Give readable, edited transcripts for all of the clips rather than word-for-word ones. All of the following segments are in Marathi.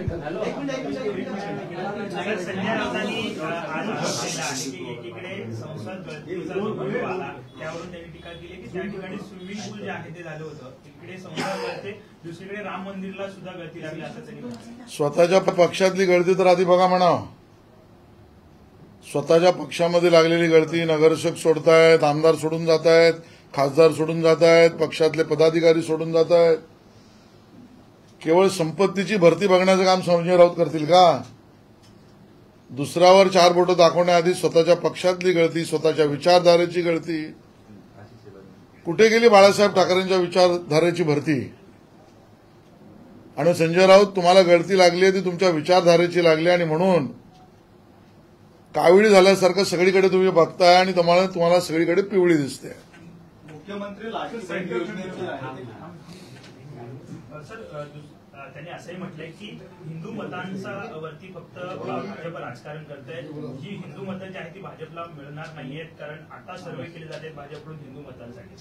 संजय राऊतांनी आज आरोप केला आहे की एकीकडे संसद गळतीचा जो व्हिडिओ आला त्यावरून त्यांनी टीका केली की त्या ठिकाणी स्विमिंग पूल जे आहे ते झालं होतं, इकडे संसद गळते, दुसरीकडे राम मंदिरला सुद्धा गळती लागली असं त्यांनी म्हटलं. स्वतःच्या पक्षातली गळती तर आधी बघा म्हणा. स्वतःच्या पक्षामध्ये लागलेली गळती, नगरसेवक सोडतायत, आमदार सोडून जात आहेत, खासदार सोडून जात आहेत, पक्षातले पदाधिकारी सोडून जात आहेत. केवळ संपत्तीची भरती बघण्याचं काम संजय राऊत करतील का? दुसऱ्यावर चार बोटं दाखवण्याआधी स्वतःच्या पक्षातली गळती, स्वतःच्या विचारधारेची गळती. कुठे गेली बाळासाहेब ठाकरेंच्या विचारधारेची भरती? आणि संजय राऊत, तुम्हाला गळती लागली आहे ती तुमच्या विचारधारेची लागली आणि म्हणून काविळी झाल्यासारखं सगळीकडे तुम्ही बघताय आणि तुम्हाला सगळीकडे पिवळी दिसते. मुख्यमंत्री लाडकी बहीण योजनेची आहे सर, त्यांनी असंही म्हटलंय की हिंदू मतांचा वरती फक्त भाजप राजकारण करतंय. जी हिंदू मतं जी आहेत ती भाजपला मिळणार नाहीयेत, कारण आता सर्वे केले जाते भाजपकडून हिंदू मतांसाठी.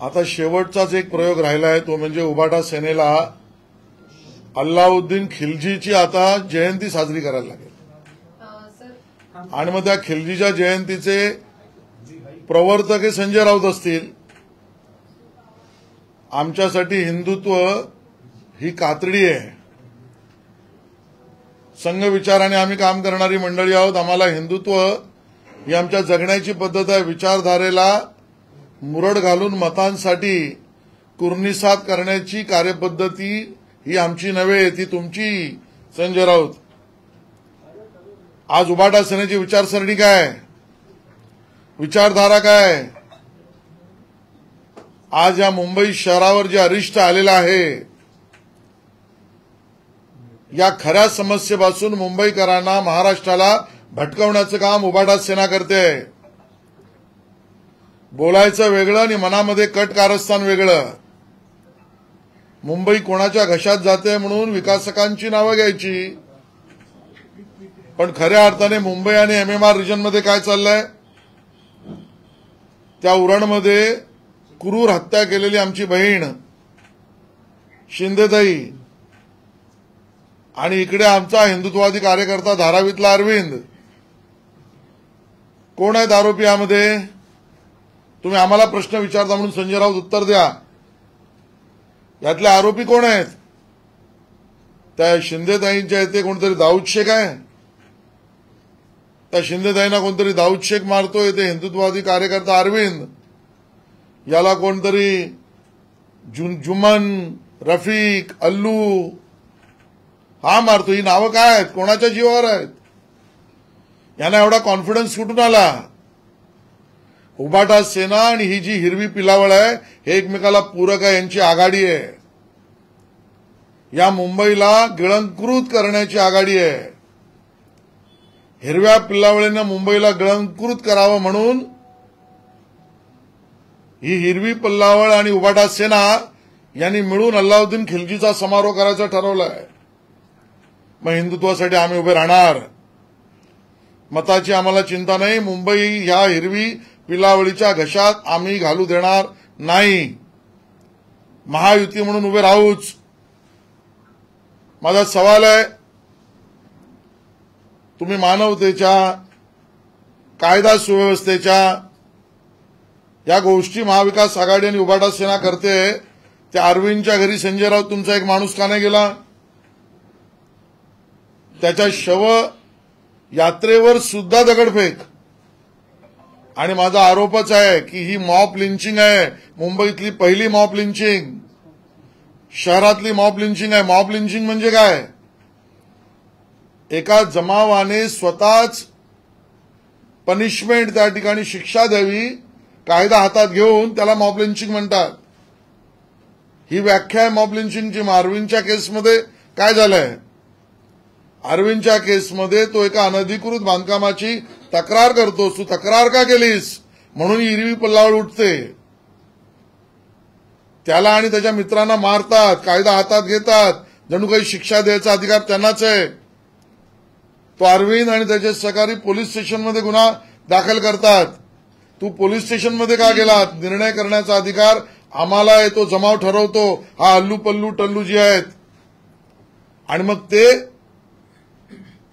आता शेवटचाच एक प्रयोग राहिला आहे, तो म्हणजे उबाटा सेनेला अल्लाउद्दीन खिलजीची आता जयंती साजरी करायला लागेल. आणि मग त्या खिलजीच्या जयंतीचे प्रवर्तक हे संजय राऊत असतील. आमच्यासाठी हिंदुत्व ही कातडी आहे. संघ विचाराने आम्ही काम करणारी मंडळी आहोत. आम्हाला हिंदुत्व ही आमच्या जगण्याची पद्धत आहे. विचारधारेला मुरड घालून मतांसाठी कुर्निसात करण्याची कार्यपद्धती ही आमची नव्हे, ती तुमची. संजय राऊत, आज उबाटा सेनेची विचारसरणी काय, विचारधारा काय? आज या मुंबई शहरावर जे अरिष्ट आलेलं आहे, या खऱ्या समस्येपासून मुंबईकरांना, महाराष्ट्राला भटकवण्याचं काम उबाटा सेना करते. बोलायचं वेगळं आणि मनामध्ये कट कारस्थान वेगळं. मुंबई कोणाच्या घशात जाते म्हणून विकासकांची नावं घ्यायची, पण खऱ्या अर्थाने मुंबई आणि MMR रिजनमध्ये काय चाललंय? त्या उरणमध्ये क्रूर हत्या केलेली आमची बहीण शिंदेताई आणि इकडे आमचा हिंदुत्ववादी कार्यकर्ता धारावीतला अरविंद. कोण आहेत आरोपी यामध्ये? तुम्ही आम्हाला प्रश्न विचारता म्हणून संजय राऊत उत्तर द्या. यातले आरोपी कोण आहेत? त्या शिंदेताईंच्या इथे कोणतरी दाऊद शेख आहे. त्या शिंदेताईंना कोणतरी दाऊद शेख मारतोय. ते हिंदुत्ववादी कार्यकर्ता अरविंद, याला कोणतरी जुमन, रफीक, अल्लू हा मारतो. ही नावं काय आहेत? कोणाच्या जीवावर आहेत? यांना एवढा कॉन्फिडन्स कुठून आला? उबाटा सेना आणि ही जी हिरवी पिलावळ आहे हे एकमेकाला पूरक आहे, यांची आघाडी आहे. या मुंबईला गिळंकृत करण्याची आघाडी आहे. हिरव्या पिल्लावळीनं मुंबईला गिळंकृत करावं म्हणून ही हिरवी पिल्लावळ आणि उबाटा सेना यांनी मिळून अल्लाउद्दीन खिलजीचा समारोह करायचा ठरवलाय. मग हिंदुत्वासाठी आम्ही उभे राहणार. मताची आम्हाला चिंता नाही. मुंबई ह्या हिरवी पिलावळीच्या घशात आम्ही घालू देणार नाही. महायुती म्हणून उभे राहूच. माझा सवाल आहे, तुम्ही मानवतेच्या, कायदा सुव्यवस्थेच्या या गोष्टी महाविकास आघाडी आणि उबाटा सेना करते, त्या अरविंदच्या घरी संजय राऊत तुमचा एक माणूस का नाही गेला? त्याच्या शव यात्रेवर सुद्धा दगडफेक. आणि माझा आरोपच आहे की ही मॉब लिंचिंग आहे. मुंबईतली पहिली मॉब लिंचिंग, शहरातली मॉब लिंचिंग आहे. मॉब लिंचिंग म्हणजे काय? एका जमावाने स्वतःच पनिशमेंट, त्या ठिकाणी शिक्षा द्यावी, कायदा हातात घेऊन त्याला मॉब लिंचिंग म्हणतात. ही व्याख्या आहे मॉब लिंचिंगची. अरविंदच्या केसमध्ये काय झालंय? अरविंदच्या केसमध्ये तो एका अनधिकृत बांधकामाची तक्रार करतो. तू तक्रार का केलीस म्हणून हिरवी पल्लावळ उठते. त्याला आणि त्याच्या मित्रांना मारतात, कायदा हातात घेतात, जणू काही शिक्षा द्यायचा अधिकार त्यांनाच आहे. तो अरविंद आणि त्याचे सहकारी पोलीस स्टेशनमध्ये गुन्हा दाखल करतात. तू पोलीस स्टेशनमध्ये का गेला? निर्णय करण्याचा अधिकार आम्हाला आहे, तो जमाव ठरवतो. हा अल्लू पल्लू टल्लू जी आहेत, आणि मग ते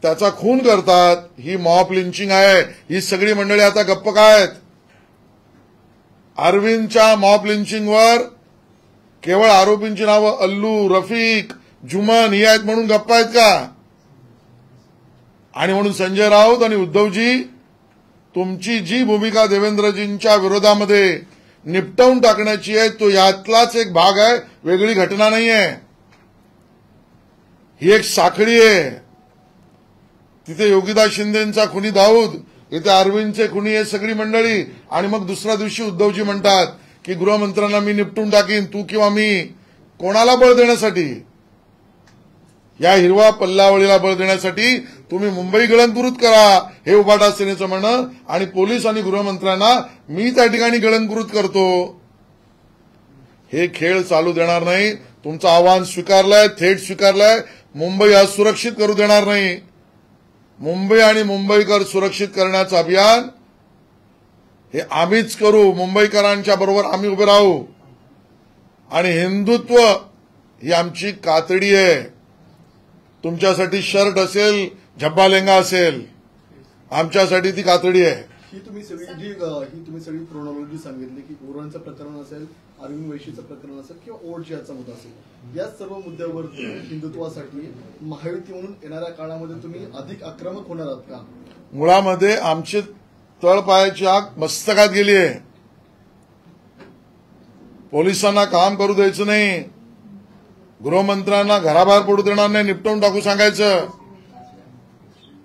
त्याचा खून करतात. ही मॉब लिंचिंग आहे. ही सगळी मंडळी आता गप्प काय आहेत? अरविंदच्या मॉब लिंचिंगवर केवळ आरोपींची नावं अल्लू, रफिक, जुमन ही आहेत म्हणून गप्प आहेत का? आणि म्हणून संजय राऊत आणि उद्धवजी, तुमची जी भूमिका देवेंद्रजींच्या विरोधामध्ये निपटवून टाकण्याची आहे तो यातलाच एक भाग आहे, वेगळी घटना नाहीये. ही एक साखळी आहे. तिथे योगीदास शिंदेचा खुनी दाऊद, इथे अरविंदचे खुनी आहे सगळी मंडळी. आणि मग दुसऱ्या दिवशी उद्धवजी म्हणतात की गृहमंत्र्यांना मी निपटून टाकीन, तू किंवा मी. कोणाला बळ देण्यासाठी? या हिरवा पल्लावळीला बळ देण्यासाठी तुम्ही मुंबई गिळंकृत करा, हे उभाटा सेनेचं म्हणणं. आणि पोलीस आणि गृहमंत्र्यांना मी त्या ठिकाणी गिळंकृत करतो. हे खेळ चालू देणार नाही. तुमचं आव्हान स्वीकारलंय, थेट स्वीकारलंय. मुंबई आज सुरक्षित करू देणार नाही. मुंबई आणि मुंबईकर सुरक्षित करण्याचं अभियान हे आम्हीच करू. मुंबईकरांच्या बरोबर आम्ही उभे राहू. आणि हिंदुत्व ही आमची कातडी आहे. तुमच्यासाठी शर्ट असेल, झब्बा लेंगा असेल, आमच्यासाठी ती कातडी आहे. ही तुम्ही सगळी क्रोनॉलॉजी सांगितली की कोरोनाचं प्रकरण असेल, अरविंद वैशीचं प्रकरण असेल किंवा ओढच्याचा मुद्दा असेल, या सर्व मुद्द्यावर हिंदुत्वासाठी महायुती म्हणून येणाऱ्या काळामध्ये तुम्ही अधिक आक्रमक होणार आहात का? मुळामध्ये आमची तळपायाची आग मस्तकात गेली आहे. पोलिसांना काम करू द्यायचं नाही, गृहमंत्र्यांना घराबाहेर पडू देणार नाही, निपटवून टाकू सांगायचं.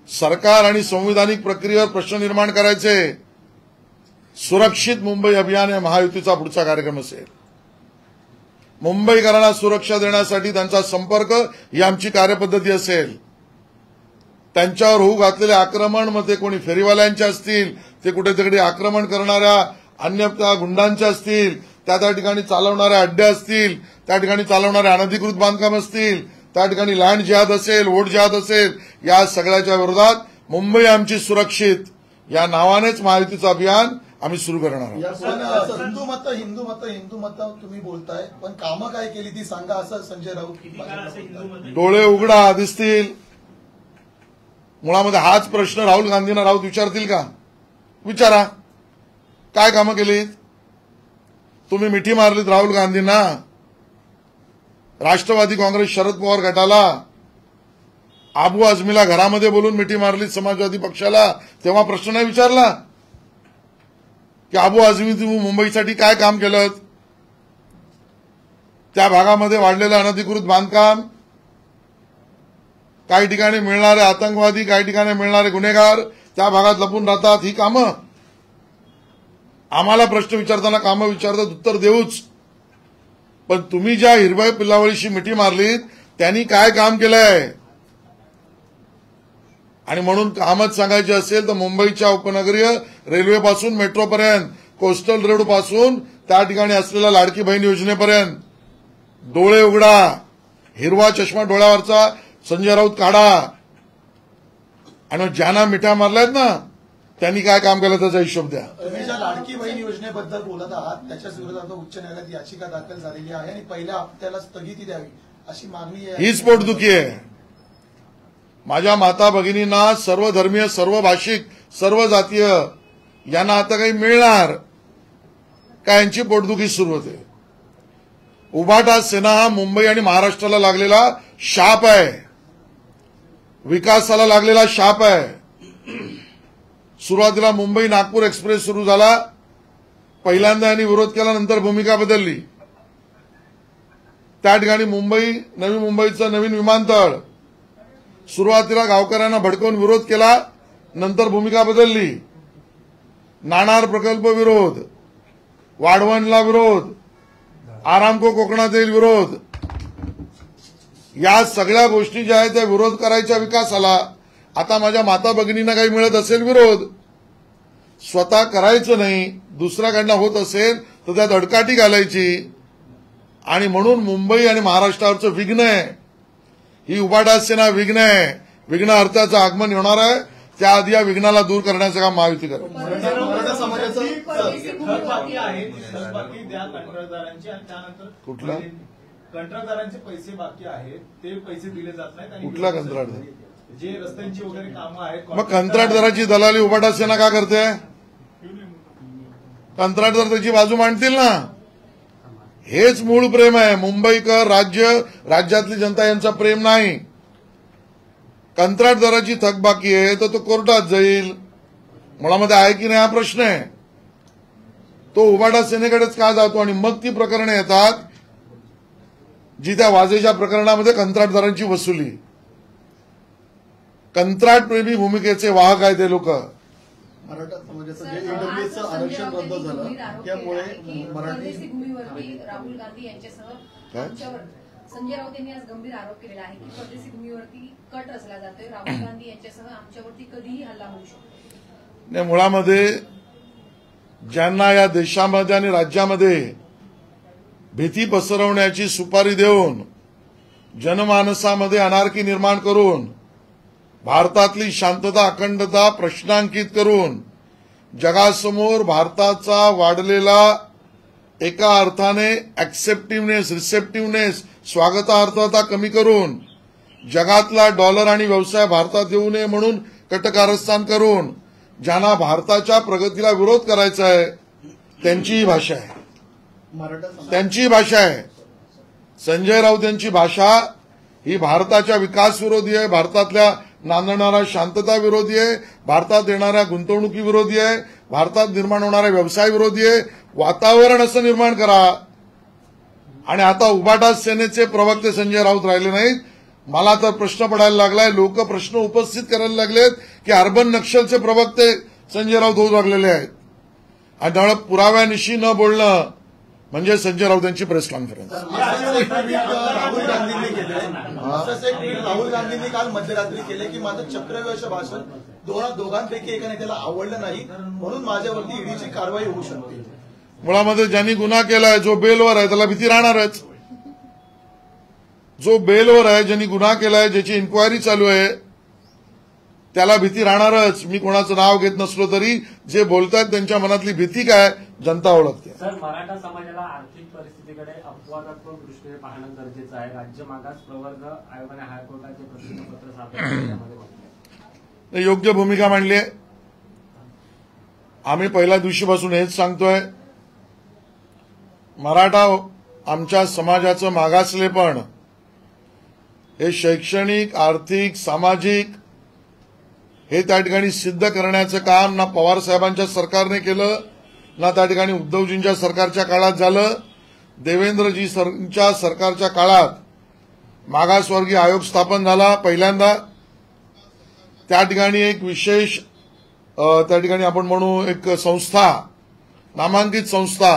सरकार आणि संविधानिक प्रक्रियेवर प्रश्न निर्माण करायचे. सुरक्षित मुंबई अभियान हे महायुतीचा पुढचा कार्यक्रम असेल. मुंबईकरांना सुरक्षा देण्यासाठी त्यांचा संपर्क ही आमची कार्यपद्धती असेल. त्यांच्यावर होऊ घातलेले आक्रमण, मग ते कोणी फेरीवाल्यांचे असतील, ते कुठेतरी आक्रमण करणाऱ्या अन्य गुंडांचे असतील, त्या ठिकाणी चालवणाऱ्या अड्डे असतील, त्या ठिकाणी चालवणारे अनधिकृत बांधकाम असतील, त्या ठिकाणी लँड जिहाद असेल, वोट जिहाद असेल, या सगळ्याच्या विरोधात मुंबई आमची सुरक्षित या नावानेच महायुतीचं अभियान आम्ही सुरू करणार आहोत. हिंदू मत तुम्ही बोलताय, पण कामं काय केली ती सांगा, असं संजय राऊत. डोळे उघडा, दिसतील. मुळामध्ये हाच प्रश्न राहुल गांधींना राऊत विचारतील का? विचारा, काय कामं केलीत? तुम्ही मिठी मारलीत राहुल गांधींना, राष्ट्रवादी काँग्रेस शरद पवार गटाला, आबू आझमीला घरामध्ये बोलून मिठी मारलीत समाजवादी पक्षाला, तेव्हा प्रश्न नाही विचारला की आबू आझमी तुम्ही मुंबईसाठी काय काम केलं? त्या भागामध्ये वाढलेलं अनधिकृत बांधकाम, काही ठिकाणी मिळणारे आतंकवादी, काही ठिकाणी मिळणारे गुन्हेगार त्या भागात लपून राहतात, ही कामं. आम्हाला प्रश्न विचारताना कामं विचारतात, उत्तर देऊच. पण तुम्ही ज्या हिरव्या पिल्लावळीशी मिठी मारलीत त्यांनी काय काम केलंय? आणि म्हणून कामच सांगायचे असेल तर मुंबईच्या उपनगरीय रेल्वेपासून मेट्रोपर्यंत, कोस्टल रोड पासून त्या ठिकाणी असलेल्या लाडकी बहीण योजनेपर्यंत डोळे उघडा, हिरवा चष्मा डोळ्यावरचा संजय राऊत काढा. आणि ज्यांना मिठ्या मारल्यात ना त्यांनी काय काम केलं त्याचा हिशोब द्या. तुम्ही ज्या लाडकी बहीण योजनेबद्दल बोलत आहात त्याच्या विरोधात उच्च न्यायालयात याचिका दाखल झालेली आहे आणि पहिल्या हप्त्याला स्थगिती द्यावी अशी मागणी आहे. हीच पोटदुखी आहे. माझ्या माता भगिनींना, सर्व धर्मीय, सर्व भाषिक, सर्व जातीय यांना आता काही मिळणार का, यांची पोटदुखी सुरू होते. उभाटा सेना हा मुंबई आणि महाराष्ट्राला लागलेला शाप आहे, विकासाला लागलेला शाप आहे. सुरुवातीला मुंबई नागपूर एक्सप्रेस सुरू झाला, पहिल्यांदा यांनी विरोध केला, नंतर भूमिका बदलली. त्या ठिकाणी नवी मुंबईचं नवीन विमानतळ, सुरुवातीला गावकऱ्यांना भडकवून विरोध केला, नंतर भूमिका बदलली. नाणार प्रकल्प विरोध, वाढवणला विरोध, आरामको कोकणात येईल विरोध, या सगळ्या गोष्टी ज्या आहेत त्या विरोध करायच्या विकासाला. आता माझ्या माता भगिनींना काही मिळत असेल विरोध, स्वतः करायचं नाही, दुसऱ्याकडनं होत असेल तर त्यात अडकाठी घालायची. आणि म्हणून मुंबई आणि महाराष्ट्रावरचं विघ्न आहे, ही उभाटा सेना विघ्न आहे. विघ्न अर्थाचं आगमन होणार आहे, त्याआधी या विघ्नाला दूर करण्याचं काम महायुती करेल. मराठा समाजाचं थकबाकी आहे, थकबाकी द्या कंत्राटदारांची आणि त्यानंतर कुठला? कंत्राटदारांचे पैसे बाकी आहेत, ते पैसे दिले जात नाहीत आणि कुठला कंत्राटदार? जे रस्त्यांची वगैरे कामं आहेत, मग कंत्राटदाराची दलाली उबाटा सेना का करते? कंत्राटदार त्याची बाजू मांडतील ना. हेच मूळ प्रेम आहे. मुंबईकर राज्यातली जनता यांचा प्रेम नाही. कंत्राटदाराची थकबाकी आहे तर तो कोर्टात जाईल. मुळामध्ये आहे की नाही हा प्रश्न आहे. तो उबाटा सेनेकडेच का जातो आणि मग ती प्रकरणे येतात जी त्या वाजेच्या प्रकरणामध्ये कंत्राटदारांची वसुली. कंत्राटप्रेमी भूमिकेचे वाहक आहेत ते लोक. मराठा समाजाचं जे ईडब्ल्यूएसचं आरक्षण रद्द झालं त्यामुळे परदेशी भूमीवरती राहुल गांधी यांच्यासह काय? आमच्यावर संजय राऊत यांनी आज गंभीर आरोप केलेला आहे की परदेशी भूमीवरती कट रचला जातोय. राहुल गांधी यांच्यासह आमच्यावरती कधीही हल्ला होऊ शकतो. नाही, मुळामध्ये ज्यांना या देशामध्ये आणि राज्यामध्ये भीती पसरवण्याची सुपारी देऊन जनमानसामध्ये अनार्की निर्माण करून भारतातली शांतता अखंडता प्रश्नांकित करून जगासमोर भारताचा वाढलेला एका अर्थाने ऍक्सेप्टिव्हनेस रिसेप्टिव्हनेस स्वागतार्थता कमी करून जगातला डॉलर आणि व्यवसाय भारतात येऊ नये म्हणून कटकारस्थान करून ज्यांना भारताच्या प्रगतीला विरोध करायचा आहे त्यांची ही भाषा आहे. मराठा समाज त्यांची भाषा आहे. संजय राऊत यांची भाषा ही भारताच्या विकास विरोधी आहे, भारतातल्या नांदणाऱ्या शांतता विरोधी आहे, भारतात येणाऱ्या गुंतवणुकी विरोधी आहे, भारतात निर्माण होणाऱ्या व्यवसाय विरोधी आहे. वातावरण असं निर्माण करा. आणि आता उबाटा सेनेचे प्रवक्ते संजय राऊत राहिले नाहीत. मला तर प्रश्न पडायला लागलाय. लोक प्रश्न उपस्थित करायला लागलेत की अर्बन नक्षलचे प्रवक्ते संजय राऊत होऊ लागलेले आहेत. आणि त्यामुळे पुराव्यानिशी न बोलणं म्हणजे संजय राऊत यांची प्रेस कॉन्फरन्स. राहुल गांधींनी केले. असंच एक ट्विट राहुल गांधींनी काल मध्यरात्री केले की माझं चक्रव्यूहाचं भाषण दोघांपैकी एका नेत्याला आवडलं नाही म्हणून माझ्यावरती ईडीची कारवाई होऊ शकते. मुळामध्ये ज्यांनी गुन्हा केलाय जो बेलवर आहे त्याला भीती राहणारच. जो बेलवर आहे ज्यांनी गुन्हा केलाय ज्याची इन्क्वायरी चालू आहे त्याला भीती राहणारच. मी कोणाचं नाव घेत नसलो तरी जे बोलतात त्यांच्या मनातली भीती काय जनता ओळखते. सर, मराठा समाजाला आर्थिक परिस्थितीकडे अपवादात्मक दृष्टीने पाहणं गरजेचं आहे. राज्य मागास प्रवर्ग आयोगाने हायकोर्टाचे प्रतिज्ञापत्र सादर केल्यामध्ये योग्य भूमिका मांडली आहे. आम्ही पहिल्या दिवशीपासून हेच सांगतोय. मराठा आमच्या समाजाचं मागासलेपण हे शैक्षणिक आर्थिक सामाजिक हे त्या ठिकाणी सिद्ध करण्याचं काम ना पवार साहेबांच्या सरकारने केलं ना त्या ठिकाणी उद्धवजींच्या सरकारच्या काळात झालं. देवेंद्रजींच्या सरकारच्या काळात मागासवर्गीय आयोग स्थापन झाला पहिल्यांदा. त्या ठिकाणी एक विशेष त्या ठिकाणी आपण म्हणू एक संस्था नामांकित संस्था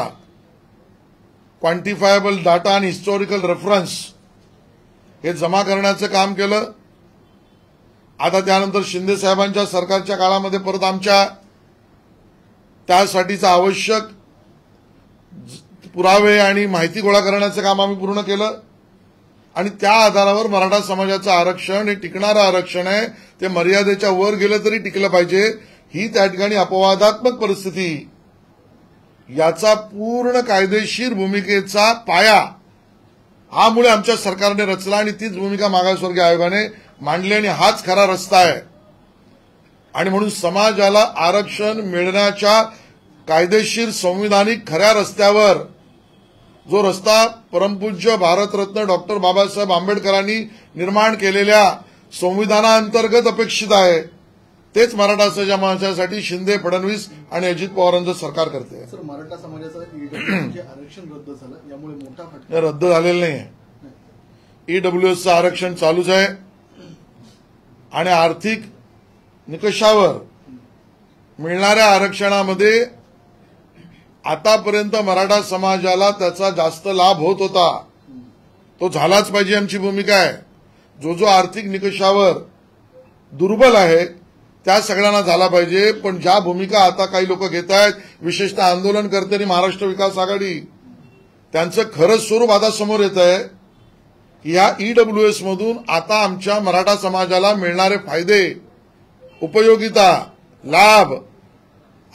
क्वांटिफायबल डाटा आणि हिस्टॉरिकल रेफरन्स हे जमा करण्याचं काम केलं. आता त्यानंतर शिंदे साहेबांच्या सरकारच्या काळामध्ये परत आमच्या त्यासाठीचं आवश्यक पुरावे आणि माहिती गोळा करण्याचं काम आम्ही पूर्ण केलं. आणि त्या आधारावर मराठा समाजाचं आरक्षण हे टिकणारं आरक्षण आहे. ते मर्यादेच्या वर गेलं तरी टिकलं पाहिजे. ही त्या ठिकाणी अपवादात्मक परिस्थिती याचा पूर्ण कायदेशीर भूमिकेचा पाया हा मुळे आमच्या सरकारने रचला आणि तीच भूमिका मागासवर्गीय आयोगाने मांडली आणि हाच खरा रस्ता आहे. आणि म्हणून समाजाला आरक्षण मिळण्याच्या कायदेशीर संविधानिक खऱ्या रस्त्यावर जो रस्ता परमपूज्य भारतरत्न डॉक्टर बाबासाहेब आंबेडकरांनी निर्माण केलेल्या संविधानाअंतर्गत अपेक्षित आहे तेच मराठा समाजासाठी शिंदे फडणवीस आणि अजित पवारांचं सरकार करते. सर, मराठा समाजाचं ईडब्ल्यूएसचे आरक्षण रद्द झालं यामुळे मोठा फटका हे रद्द झालेलं नाहीये. ईडब्ल्यूएसचं आरक्षण चालूच आहे आणि आर्थिक निकषावर मिळणाऱ्या आरक्षणामध्ये आतापर्यंत मराठा समाजाला त्याचा जास्त लाभ होत होता. तो झालाच पाहिजे आमची भूमिका आहे. जो जो आर्थिक निकषावर दुर्बल आहे त्या सगळ्यांना झाला पाहिजे. पण ज्या भूमिका आता काही लोक घेत आहेत विशेषतः आंदोलनकर्त्यांनी महाराष्ट्र विकास आघाडी त्यांचं खरंच स्वरूप आता समोर येत आहे की या ईडब्ल्यूएस मधून आता आमच्या मराठा समाजाला मिळणारे फायदे उपयोगिता लाभ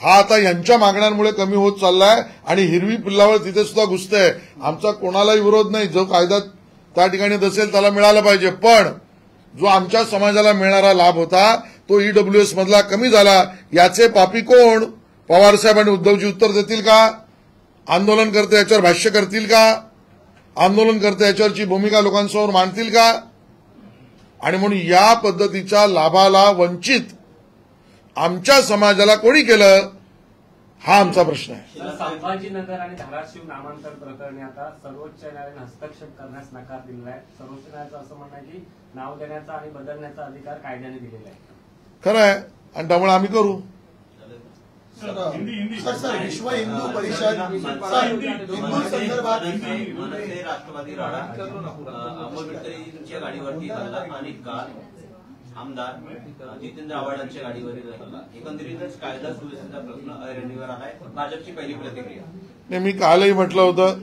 हा आता यांच्या मागण्यांमुळे कमी होत चाललाय आणि हिरवी पिल्लावळ तिथे सुद्धा घुसतेय. आमचा कोणालाही विरोध नाही, जो कायदा त्या ठिकाणी नसेल त्याला मिळाला पाहिजे, पण जो आमच्या समाजाला मिळणारा लाभ होता तो ईडब्ल्यूएस मधला कमी झाला. याचे पापी कोण? पवार साहेब आणि उद्धवजी उत्तर देतील का? आंदोलनकर्ते याच्यावर भाष्य करतील का? आंदोलनकर्ते याच्यावरची भूमिका लोकांसमोर मांडतील का? आणि म्हणून या पद्धतीच्या लाभाला वंचित आमच्या समाजाला कोणी केलं, हा आमचा प्रश्न आहे. संभाजीनगर आणि धाराशिव नामांतर प्रकरणी आता सर्वोच्च न्यायालयाने हस्तक्षेप करण्यास नकार दिलेला आहे. सर्वोच्च न्यायालयाचं असं म्हणणं आहे की नाव देण्याचा आणि बदलण्याचा अधिकार कायद्याने दिलेला आहे. खरं आहे, आणि त्यामुळे आम्ही करू. सर विश्व हिंदू परिषद हिंदू संदर्भात मनसे राष्ट्रवादी राडा आंबेडकरांच्या गाडीवरती हल्ला आणि काल आमदार जितेंद्र आव्हाडांच्या गाडीवरील हल्ला, एकंदरीतच कायदा सुव्यवस्थेचा प्रश्न ऐरणीवर आलाय. भाजपची पहिली प्रतिक्रिया. मी कालही म्हटलं होतं,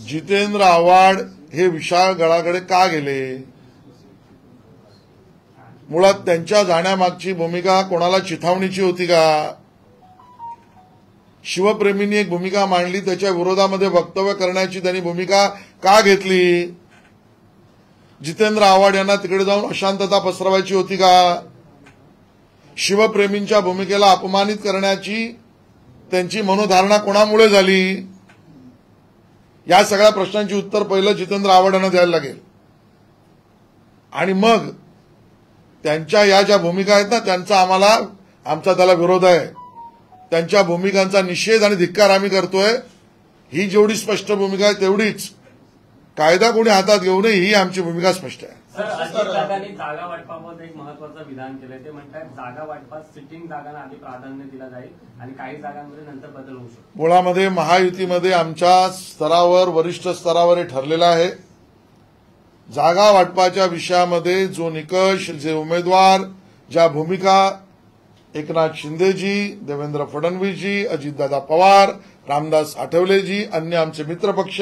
जितेंद्र आव्हाड हे विशाळ गडाकडे का गेले? मुळात त्यांच्या जाण्यामागची भूमिका कोणाला चिथावणीची होती का? शिवप्रेमींनी एक भूमिका मांडली, त्याच्या विरोधामध्ये वक्तव्य करण्याची त्यांनी भूमिका का घेतली? जितेंद्र आव्हाड यांना तिकडे जाऊन अशांतता पसरवायची होती का? शिवप्रेमींच्या भूमिकेला अपमानित करण्याची त्यांची मनोधारणा कोणामुळे झाली? या सगळ्या प्रश्नांची उत्तर पहिलं जितेंद्र आव्हाड यांना द्यायला लागेल. आणि मग त्यांच्या या ज्या भूमिका आहेत ना, आमचा त्याला विरोध आहे. त्यांच्या भूमिकांचा निषेध आणि धिक्कार आम्ही करतोय. ही जेवढी स्पष्ट भूमिका आहे तेवढीच कायदा कोणी हातात घेऊ नये ही आमची भूमिका स्पष्ट आहे. सर, अजितदादांनी जागा वाटपाबाबत एक महत्वाचं विधान केलंय. ते म्हणतात जागा वाटपात सिटिंग जागांना आधी प्राधान्य दिलं जाईल आणि काही जागांमध्ये नंतर बदल होऊ शकतो. मुळामध्ये महायुतीमध्ये आमच्या स्तरावर, वरिष्ठ स्तरावर हे ठरलेलं आहे. जागा वाटपाच्या विषयामध्ये जो निकष, जे उमेदवार, ज्या भूमिका एकनाथ शिंदेजी, देवेंद्र फडणवीसजी, अजितदादा पवार, रामदास आठवलेजी, अन्य आमचे मित्रपक्ष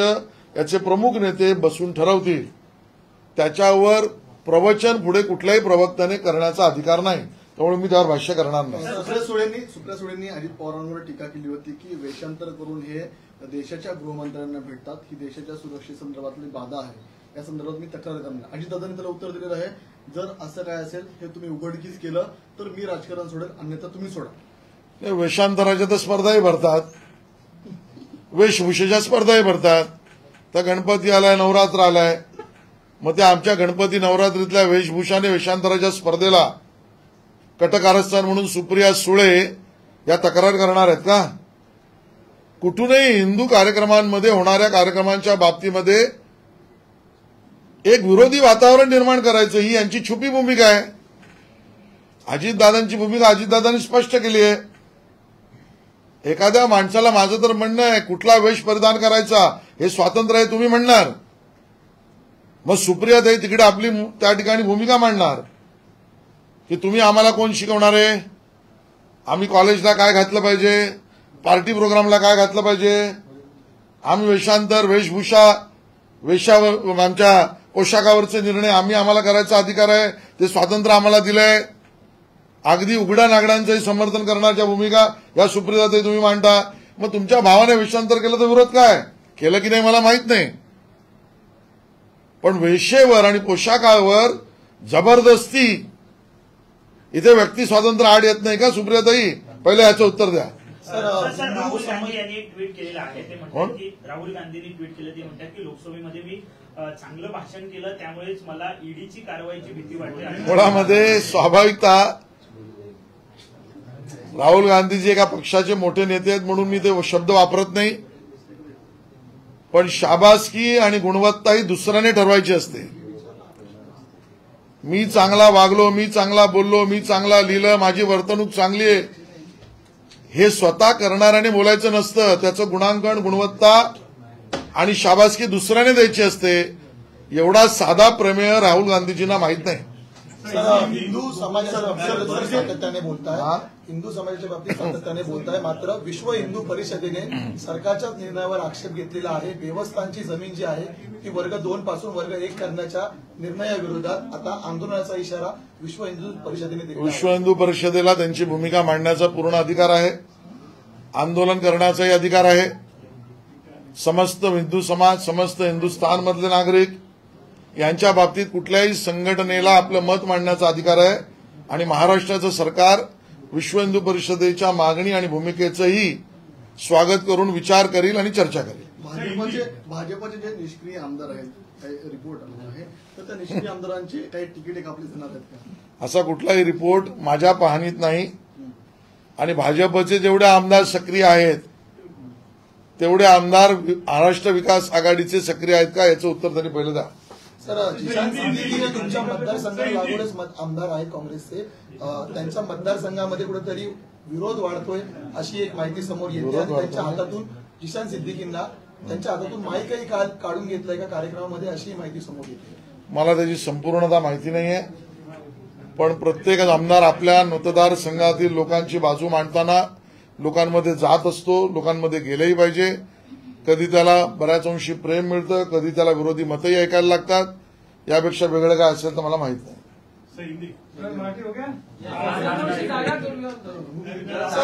याचे प्रमुख नेते बसून ठरवतील, त्याच्यावर प्रवचन पुढे कुठल्याही प्रवक्त्याने करण्याचा अधिकार नाही. त्यामुळे मी त्यावर भाष्य करणार नाही. सुप्रिया सुळेंनी अजित पवारांवर टीका केली होती की वेषांतर करून हे देशाच्या गृहमंत्र्यांना भेटतात, ही देशाच्या सुरक्षेसंदर्भातली बाधा आहे, या संदर्भात मी तक्रार करणार. अजितदादांनी त्याला उत्तर दिलेलं आहे, जर असं काय असेल हे तुम्ही उघडकीस केलं तर मी राजकारण सोडेल, अन्यथा तुम्ही सोडा. वेषांतराच्या तर स्पर्धाही भरतात, वेशभूषेच्या स्पर्धाही भरतात. तर गणपती आलाय, नवरात्र आलाय, मग त्या आमच्या गणपती नवरात्रीतल्या वेशभूषाने वेषांतराच्या स्पर्धेला कटकारस्थान म्हणून सुप्रिया सुळे या तक्रार करणार आहेत का? कुठूनही हिंदू कार्यक्रमांमध्ये होणाऱ्या कार्यक्रमांच्या बाबतीमध्ये एक विरोधी वातावरण निर्माण करायचं ही यांची छुपी भूमिका आहे. अजितदादांची भूमिका अजितदादांनी स्पष्ट केली आहे. एखाद्या माणसाला माझं तर म्हणणं आहे कुठला वेश परिधान करायचा हे स्वातंत्र्य आहे तुम्ही म्हणणार, मग सुप्रियाताई तिकडे आपली त्या ठिकाणी भूमिका मांडणार की तुम्ही आम्हाला कोण शिकवणार आहे, आम्ही कॉलेजला काय घातलं पाहिजे, पार्टी प्रोग्रामला काय घातलं पाहिजे, आम्ही वेषांतर, वेशभूषा, वेशावर आमच्या पोशाखावरचे निर्णय आम्हाला करायचा अधिकार आहे, ते स्वातंत्र्य आम्हाला दिलंय. अगदी उघड्या नागड्यांचंही समर्थन करण्याच्या भूमिका या सुप्रियाताई तुम्ही मांडता. मग तुमच्या भावाने वेषांतर केलं तर विरोध काय केलं की नाही मला माहित नाही, पण वेशेवर आणि पोशाखावर जबरदस्ती इथे व्यक्ती स्वातंत्र्य आड येत नाही का सुप्रियाताई? पहिले याचं उत्तर द्या. राहुल गांधी यांनी एक ट्विट केलेलं आहे. ते म्हणतात की राहुल गांधींनी ट्विट केलं, ते म्हणतात की लोकसभेमध्ये मी चांगलं भाषण केलं त्यामुळेच मला ईडीची कारवाईची भीती वाटते. मुळामध्ये स्वाभाविकता राहुल गांधीजी एका पक्षाचे मोठे नेते आहेत म्हणून मी ते शब्द वापरत नाही, पण शाबासकी आणि गुणवत्ता ही दुसऱ्याने ठरवायची असते. मी चांगला वागलो, मी चांगला बोललो, मी चांगला लिहिलं, माझी वर्तणूक चांगली आहे हे स्वतः करणाऱ्याने बोलायचं नसतं. त्याचं गुणांकन, गुणवत्ता आणि शाबासकी दुसऱ्याने द्यायची असते. एवढा साधा प्रमेय राहुल गांधीजींना माहित नाही. सर, हिंदू समाजाच्या बाबतीत सातत्याने बोलताय, हिंदू समाजाच्या बाबतीत सातत्याने बोलताय, मात्र विश्व हिंदू परिषदेने सरकारच्या निर्णयावर आक्षेप घेतलेला आहे. देवस्थानची जमीन जी आहे ती वर्ग 2 पासून वर्ग 1 करण्याच्या निर्णयाविरोधात आता आंदोलनाचा इशारा विश्व हिंदू परिषदेने दिला. विश्व हिंदू परिषदेला त्यांची भूमिका मांडण्याचा पूर्ण अधिकार आहे, आंदोलन करण्याचाही अधिकार आहे. समस्त हिंदू समाज, समस्त हिंदुस्थानमधले नागरिक यांच्या बाबतीत कुठल्याही संघटनेला आपलं मत मांडण्याचा अधिकार आहे आणि महाराष्ट्राचं सरकार विश्व हिंदू परिषदेच्या मागणी आणि भूमिकेचंही स्वागत करून विचार करील आणि चर्चा करेल. भाजपचे जे निष्क्रिय आमदार आहेत, काही रिपोर्ट आला आहे, तर त्या निष्क्रिय आमदारांची काही तिकीटे कापली जाणार आहेत का? असा कुठलाही रिपोर्ट माझ्या पाहणीत नाही आणि भाजपचे जेवढे आमदार सक्रिय आहेत तेवढे आमदार महाराष्ट्र विकास आघाडीचे सक्रिय आहेत का याचं उत्तर त्यांनी पहिलं द्या. सर, जिशान सिद्दीकी हे तुमच्या मतदारसंघात लागूनच आमदार आहेत काँग्रेसचे, त्यांच्या मतदारसंघामध्ये कुठेतरी विरोध वाढतोय अशी एक माहिती समोर येते आणि त्यांच्या हातातून जिशान सिद्दीकींना त्यांच्या हातातून माईकही काढून घेतलंय का कार्यक्रमामध्ये अशी माहिती समोर येते. मला त्याची संपूर्णता माहिती नाहीये, पण प्रत्येक आमदार आपल्या मतदारसंघातील लोकांची बाजू मांडताना लोकांमध्ये जात असतो, लोकांमध्ये गेलंही पाहिजे. कधी त्याला बऱ्याच अंशी प्रेम मिळतं, कधी त्याला विरोधी मतही ऐकायला लागतात. यापेक्षा वेगळं काय असेल तर मला माहित नाही. सर,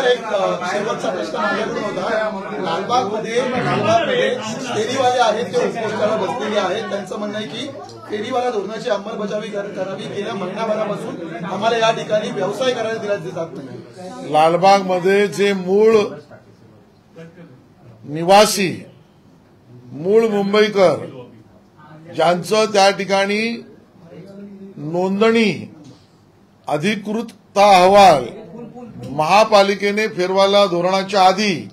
एक शेवटचा प्रश्न माझ्याकडून होता. लालबागमध्ये फेरीवाले आहेत ते उपोषणाला बसलेले आहेत. त्यांचं म्हणणं आहे की फेरीवाला धोरणाची अंमलबजावणी करावी. गेल्या महिनाभरापासून आम्हाला या ठिकाणी व्यवसाय करायला दिला जात नाही. लालबागमध्ये जे मूळ निवासी, मूळ मुंबईकर ज्यांचं त्या ठिकाणी नोंदणी, अधिकृतता अहवाल महापालिकेने फेरीवाला धोरणाच्या आधी,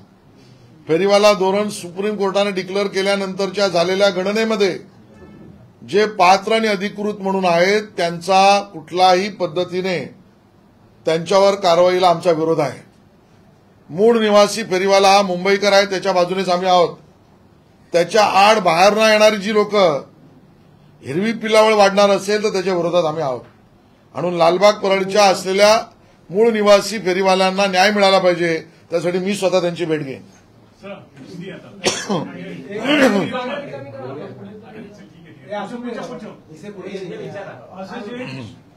फेरीवाला धोरण सुप्रीम कोर्टाने डिक्लेअर केल्यानंतरच्या झालेल्या गणनेमध्ये जे पात्र आणि अधिकृत म्हणून आहेत त्यांचा कुठलाही पद्धतीने त्यांच्यावर कारवाईला आमचा विरोध आहे. मूळ निवासी फेरीवाला हा मुंबईकर आहे, त्याच्या बाजूनेच आम्ही आहोत. त्याच्या आड बाहेर न येणारी जी लोक हिरवी पिलावळ वाढणार असेल तर त्याच्या विरोधात आम्ही आहोत. म्हणून लालबाग परळच्या असलेल्या मूळ निवासी फेरीवाल्यांना न्याय मिळाला पाहिजे, त्यासाठी मी स्वतः त्यांची भेट घेईन.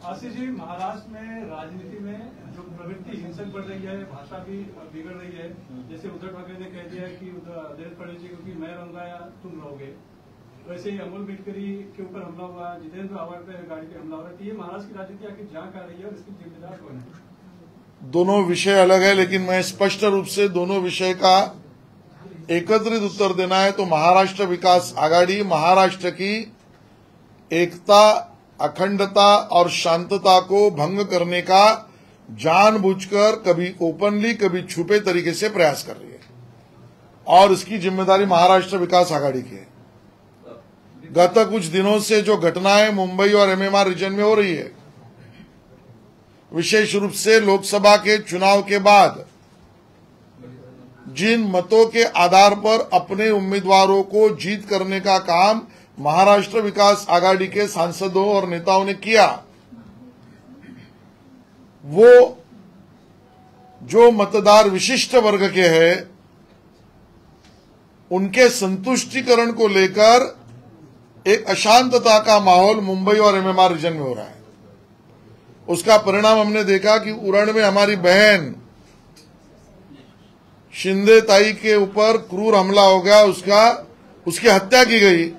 आशीष जी, महाराष्ट्र में राजनीति में जो प्रवृत्ति हिंसक बढ़ रही है, भाषा भी बिगड़ रही है. जैसे उद्धव ठाकरे ने कह दिया कि देवेंद्र फडणवीस क्योंकि मैं रहूंगा या तुम रहोगे, वैसे ही अमोल मिटकरी के ऊपर हमला हुआ, जितेंद्र आवाड पे गाड़ी पे हमला हो रहा है. ये महाराष्ट्र की राजनीति आखिर जहाँ कर रही है और इसकी जिम्मेदार कौन है? दोनों विषय अलग है, लेकिन मैं स्पष्ट रूप से दोनों विषय का एकत्रित उत्तर देना है तो महाराष्ट्र विकास आघाड़ी महाराष्ट्र की एकता, अखंडता और शांतता को भंग करने का जानबूझकर कभी ओपनली कभी छुपे तरीके से प्रयास कर रही है और इसकी जिम्मेदारी महाराष्ट्र विकास आघाड़ी की है. गत कुछ दिनों से जो घटनाएं मुंबई और एमएमआर रीजन में हो रही है, विशेष रूप से लोकसभा के चुनाव के बाद जिन मतों के आधार पर अपने उम्मीदवारों को जीत करने का काम महाराष्ट्र विकास आघाड़ी के सांसदों और नेताओं ने किया, वो जो मतदार विशिष्ट वर्ग के हैं उनके संतुष्टिकरण को लेकर एक अशांतता का माहौल मुंबई और एमएमआर रीजन में हो रहा है. उसका परिणाम हमने देखा कि उरण में हमारी बहन शिंदे ताई के ऊपर क्रूर हमला हो गया, उसकी हत्या की गई.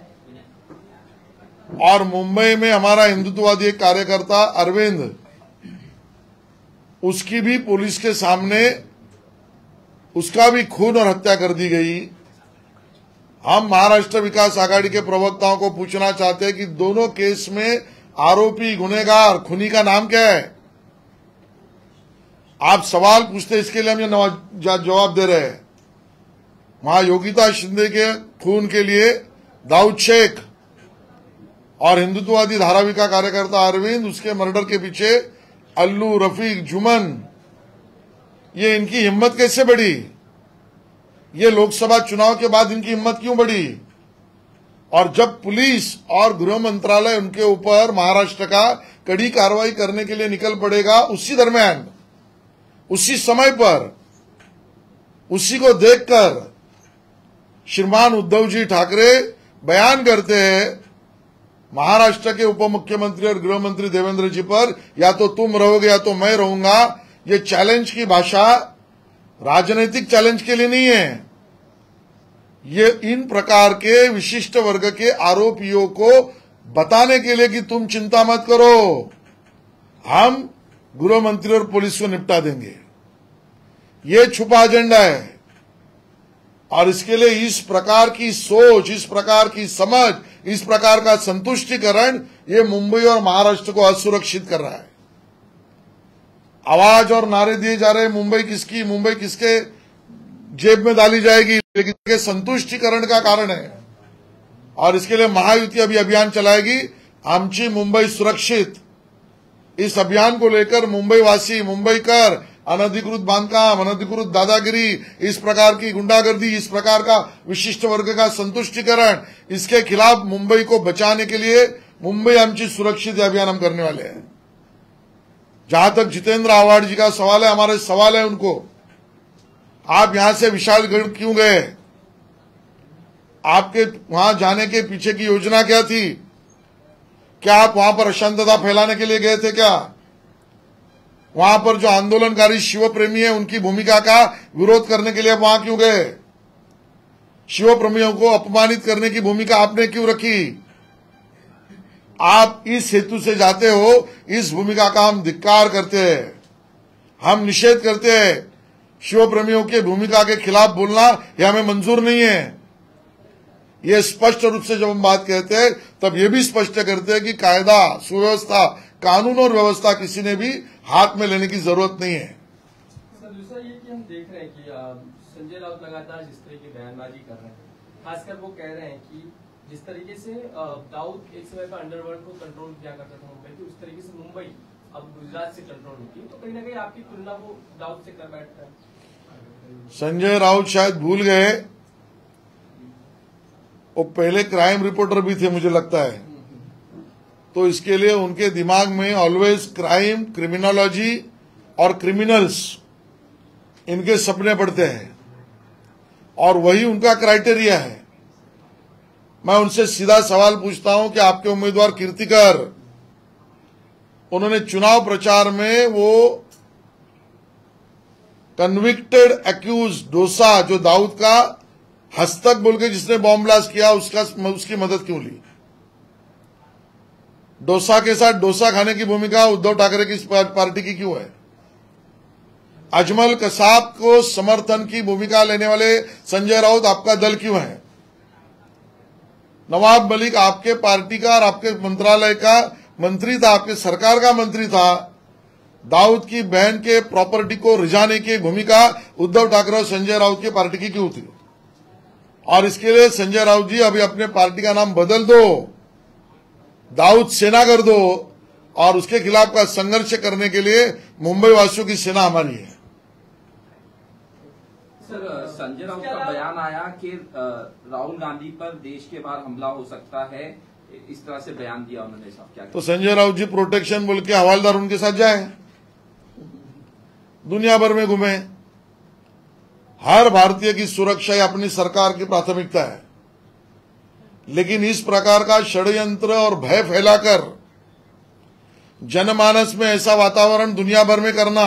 और मुंबई में हमारा हिंदुत्ववादी एक कार्यकर्ता अरविंद, उसकी भी पुलिस के सामने उसका भी खून और हत्या कर दी गई. हम महाराष्ट्र विकास आघाड़ी के प्रवक्ताओं को पूछना चाहते हैं कि दोनों केस में आरोपी, गुनहगार, खूनी का नाम क्या है? आप सवाल पूछते, इसके लिए हम ये जवाब दे रहे हैं. वहां योगिता शिंदे के खून के लिए दाऊद शेख और हिंदुत्ववादी धारावी का कार्यकर्ता अरविंद, उसके मर्डर के पीछे अल्लू, रफीक, जुमन. ये इनकी हिम्मत कैसे बढ़ी? ये लोकसभा चुनाव के बाद इनकी हिम्मत क्यों बढ़ी? और जब पुलिस और गृह मंत्रालय उनके ऊपर महाराष्ट्र का कड़ी कार्रवाई करने के लिए निकल पड़ेगा, उसी दरमियान, उसी समय पर, उसी को देखकर श्रीमान उद्धव जी ठाकरे बयान करते हैं महाराष्ट्र के उप मुख्यमंत्री और गृह मंत्री देवेंद्र जी पर, या तो तुम रहोगे या तो मैं रहूंगा। ये चैलेंज की भाषा राजनीतिक चैलेंज के लिए नहीं है, ये इन प्रकार के विशिष्ट वर्ग के आरोपियों को बताने के लिए कि तुम चिंता मत करो, हम गृह मंत्री और पुलिस को निपटा देंगे। ये छुपा एजेंडा है और इसके लिए इस प्रकार की सोच, इस प्रकार की समझ, इस प्रकार का संतुष्टिकरण ये मुंबई और महाराष्ट्र को असुरक्षित कर रहा है। आवाज और नारे दिए जा रहे हैं मुंबई किसकी, मुंबई किसके जेब में डाली जाएगी, लेकिन ये संतुष्टिकरण का कारण है। और इसके लिए महायुति अभी अभियान चलाएगी, आमची मुंबई सुरक्षित। इस अभियान को लेकर मुंबई वासी, मुंबईकर, अनधिकृत बांधकाम, अनधिकृत दादागिरी, इस प्रकार की गुंडागर्दी, इस प्रकार का विशिष्ट वर्ग का संतुष्टिकरण, इसके खिलाफ मुंबई को बचाने के लिए मुंबई आमची सुरक्षित अभियान हम करने वाले हैं। जहां तक जितेंद्र आव्हाड जी का सवाल है, हमारे सवाल है उनको, आप यहां से विशालगढ़ क्यों गए? आपके वहां जाने के पीछे की योजना क्या थी? क्या आप वहां पर अशांतता फैलाने के लिए गए थे क्या? वहां पर जो आंदोलनकारी शिव प्रेमी है उनकी भूमिका का विरोध करने के लिए आप वहां क्यों गए? शिव प्रेमियों को अपमानित करने की भूमिका आपने क्यों रखी? आप इस हेतु से जाते हो, इस भूमिका का हम धिक्कार करते हैं, हम निषेध करते हैं। शिव प्रेमियों की भूमिका के खिलाफ बोलना यह हमें मंजूर नहीं है। ये स्पष्ट रूप से जब हम बात कहते हैं तब ये भी स्पष्ट करते हैं कि कायदा, सुव्यवस्था, कानून और व्यवस्था किसी ने भी हाथ में लेने की जरूरत नहीं है। सर, दूसरा ये कि हम देख रहे हैं कि संजय राउत लगातार जिस तरह की बयानबाजी कर रहे हैं, खासकर वो कह रहे हैं कि जिस तरीके से दाऊद एक समय पर अंडरवर्ल्ड को कंट्रोल किया करता था मुंबई की, उस तरीके से मुंबई अब गुजरात से कंट्रोल होती है, तो कहीं ना कहीं आपकी तुलना वो दाऊद से कर बैठता है। संजय राउत शायद भूल गए, वो पहले क्राइम रिपोर्टर भी थे मुझे लगता है, तो इसके लिए उनके दिमाग में ऑलवेज क्राइम, क्रिमिनोलॉजी और क्रिमिनल्स, इनके सपने पड़ते हैं और वही उनका क्राइटेरिया है। मैं उनसे सीधा सवाल पूछता हूं कि आपके उम्मीदवार कीर्तिकर, उन्होंने चुनाव प्रचार में वो कन्विक्टेड एक्यूज डोसा, जो दाऊद का हस्तक बोल के जिसने बॉम्ब ब्लास्ट किया, उसकी मदद क्यों ली? डोसा के साथ डोसा खाने की भूमिका उद्धव ठाकरे की पार्टी की क्यों है? अजमल कसाब को समर्थन की भूमिका लेने वाले संजय राउत आपका दल क्यों है? नवाब मलिक आपके पार्टी का और आपके मंत्रालय का मंत्री था, आपके सरकार का मंत्री था। दाऊद की बहन के प्रॉपर्टी को रिझाने की भूमिका उद्धव ठाकरे और संजय राउत की पार्टी की क्यों थी? और इसके लिए संजय राउत जी अभी अपने पार्टी का नाम बदल दो, दाऊद सेना कर दो, और उसके खिलाफ का संघर्ष करने के लिए मुंबई वासियों की सेना हमारी है। सर, संजय राउत का बयान आया कि राहुल गांधी पर देश के बाहर हमला हो सकता है, इस तरह से बयान दिया उन्होंने, साहब क्या? तो संजय राउत जी प्रोटेक्शन बोल के हवालदार उनके साथ जाए, दुनिया भर में घूमे। हर भारतीय की सुरक्षा अपनी सरकार की प्राथमिकता है, लेकिन इस प्रकार का षड्यंत्र और भय फैलाकर जनमानस में ऐसा वातावरण दुनिया भर में करना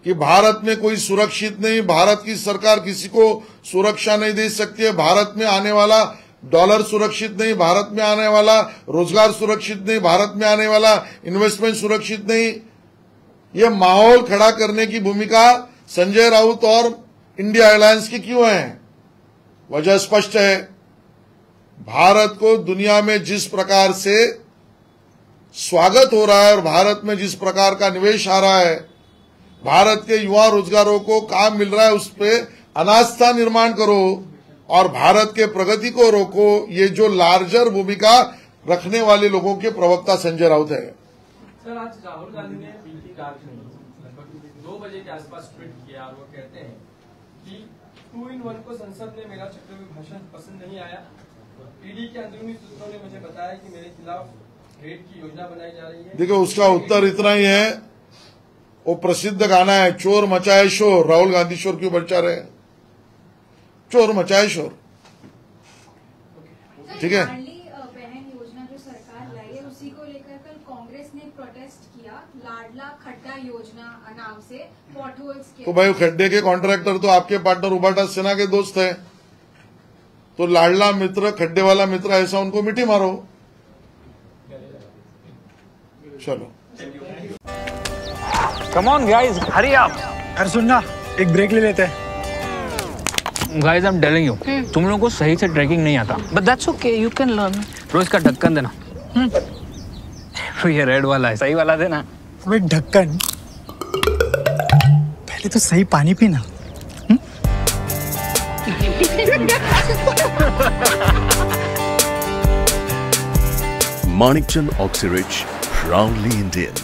कि भारत में कोई सुरक्षित नहीं, भारत की सरकार किसी को सुरक्षा नहीं दे सकती है, भारत में आने वाला डॉलर सुरक्षित नहीं, भारत में आने वाला रोजगार सुरक्षित नहीं, भारत में आने वाला इन्वेस्टमेंट सुरक्षित नहीं, ये माहौल खड़ा करने की भूमिका संजय राउत और इंडिया अलायंस की क्यों है? वजह स्पष्ट है। भारत को दुनिया में जिस प्रकार से स्वागत हो रहा है और भारत में जिस प्रकार का निवेश आ रहा है, भारत के युवा रोजगारों को काम मिल रहा है, उस पर अनास्था निर्माण करो और भारत के प्रगति को रोको। ये जो लार्जर भूमिका रखने वाले लोगों के प्रवक्ता संजय राउत है। सर, आज राहुल गांधी ने बीती रात में लगभग 2 बजे के आसपास ट्वीट किया और वो कहते हैं कि 2 in 1 को संसद में मेरा चक्रव्यूह भाषण पसंद नहीं आया, ईडी के अंदरूनी सूत्रों ने मुझे बताया कि मेरे खिलाफ रेड की योजना बनाई जा रही है। देखो उसका उत्तर इतना ही है, वो प्रसिद्ध गाना है, चोर मचाए शोर, राहुल गांधी शोर क्यों बचा रहे हैं? चोर मचाए शोर, ठीक है। बहन योजना जो सरकार लाई है उसी को लेकर कल कांग्रेस ने प्रोटेस्ट किया, लाडला खड्डा योजना नाम से पॉटहोल्स के। तो भाई खड्डे के कॉन्ट्रैक्टर तो आपके पार्टनर उबाटा सेना के दोस्त है, तो लाडला मित्र खड्डे वाला मित्र ऐसा उनको मिट्टी मारो। चलो कम ऑन गाइस, हरी आप। यार सुन ना, एक ब्रेक ले लेते हैं। Guys I am telling you, तुम लोगों को सही से ट्रैकिंग नहीं आता, but that's okay, you can learn. रोज का ढक्कन देना। ये रेड वाला है, सही वाला देना। अबे ढक्कन, पहले तो सही पानी पीना। Manikchand Oxyrich, proudly Indian.